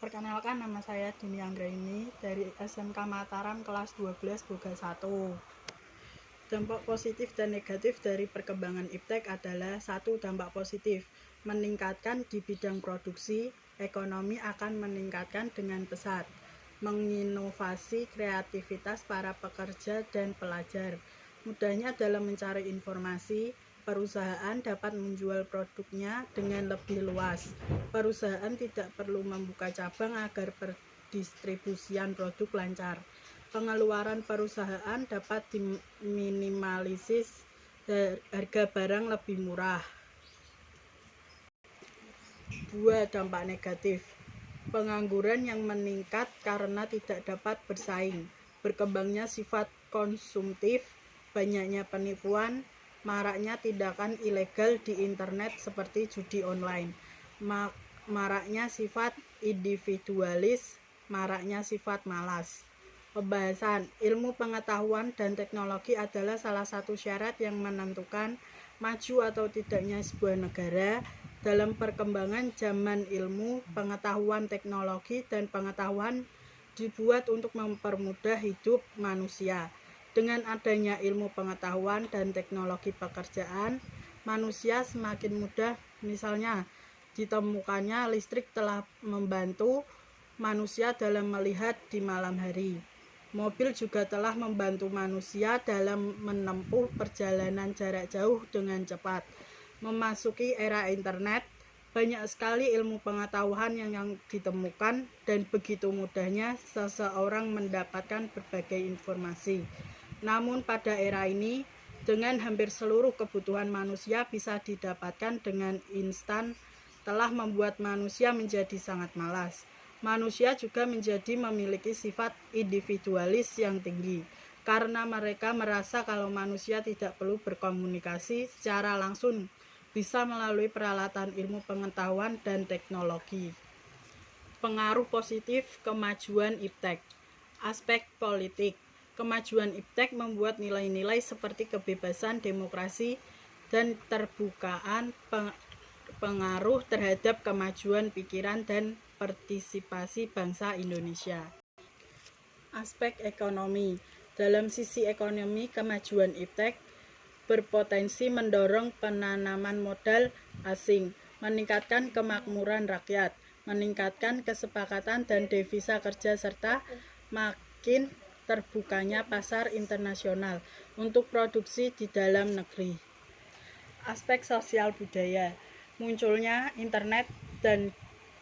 Perkenalkan, nama saya Dini Anggraini dari SMK Mataram kelas 12 Boga 1. Dampak positif dan negatif dari perkembangan iptek adalah: 1. Dampak positif, meningkatkan di bidang produksi, ekonomi akan meningkatkan dengan pesat, menginovasi kreativitas para pekerja dan pelajar. Mudahnya dalam mencari informasi, perusahaan dapat menjual produknya dengan lebih luas. Perusahaan tidak perlu membuka cabang agar pendistribusian produk lancar. Pengeluaran perusahaan dapat diminimalisir, harga barang lebih murah. 2. Dampak negatif, pengangguran yang meningkat karena tidak dapat bersaing, berkembangnya sifat konsumtif, banyaknya penipuan, maraknya tindakan ilegal di internet seperti judi online, maraknya sifat individualis, maraknya sifat malas. Pembahasan: ilmu pengetahuan dan teknologi adalah salah satu syarat yang menentukan maju atau tidaknya sebuah negara. Dalam perkembangan zaman, ilmu, pengetahuan, teknologi, dan pengetahuan dibuat untuk mempermudah hidup manusia. Dengan adanya ilmu pengetahuan dan teknologi pekerjaan, manusia semakin mudah. Misalnya, ditemukannya listrik telah membantu manusia dalam melihat di malam hari. Mobil juga telah membantu manusia dalam menempuh perjalanan jarak jauh dengan cepat. Memasuki era internet, banyak sekali ilmu pengetahuan yang ditemukan, dan begitu mudahnya seseorang mendapatkan berbagai informasi. Namun pada era ini, dengan hampir seluruh kebutuhan manusia bisa didapatkan dengan instan, telah membuat manusia menjadi sangat malas. Manusia juga menjadi memiliki sifat individualis yang tinggi, karena mereka merasa kalau manusia tidak perlu berkomunikasi secara langsung, bisa melalui peralatan ilmu pengetahuan dan teknologi. Pengaruh positif kemajuan iptek. Aspek politik, kemajuan iptek membuat nilai-nilai seperti kebebasan, demokrasi, dan terbukaan pengaruh terhadap kemajuan pikiran dan partisipasi bangsa Indonesia. Aspek ekonomi, dalam sisi ekonomi, kemajuan iptek berpotensi mendorong penanaman modal asing, meningkatkan kemakmuran rakyat, meningkatkan kesepakatan dan devisa kerja, serta makin terbukanya pasar internasional untuk produksi di dalam negeri. Aspek sosial budaya, munculnya internet dan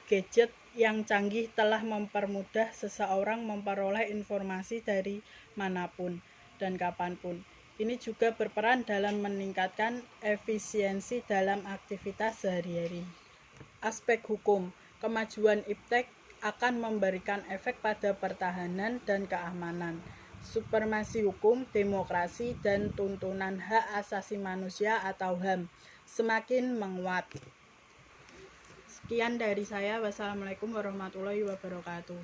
gadget yang canggih telah mempermudah seseorang memperoleh informasi dari manapun dan kapanpun. Ini juga berperan dalam meningkatkan efisiensi dalam aktivitas sehari-hari. Aspek hukum, kemajuan iptek akan memberikan efek pada pertahanan dan keamanan, supremasi hukum, demokrasi, dan tuntunan hak asasi manusia atau HAM semakin menguat. Sekian dari saya. Wassalamualaikum warahmatullahi wabarakatuh.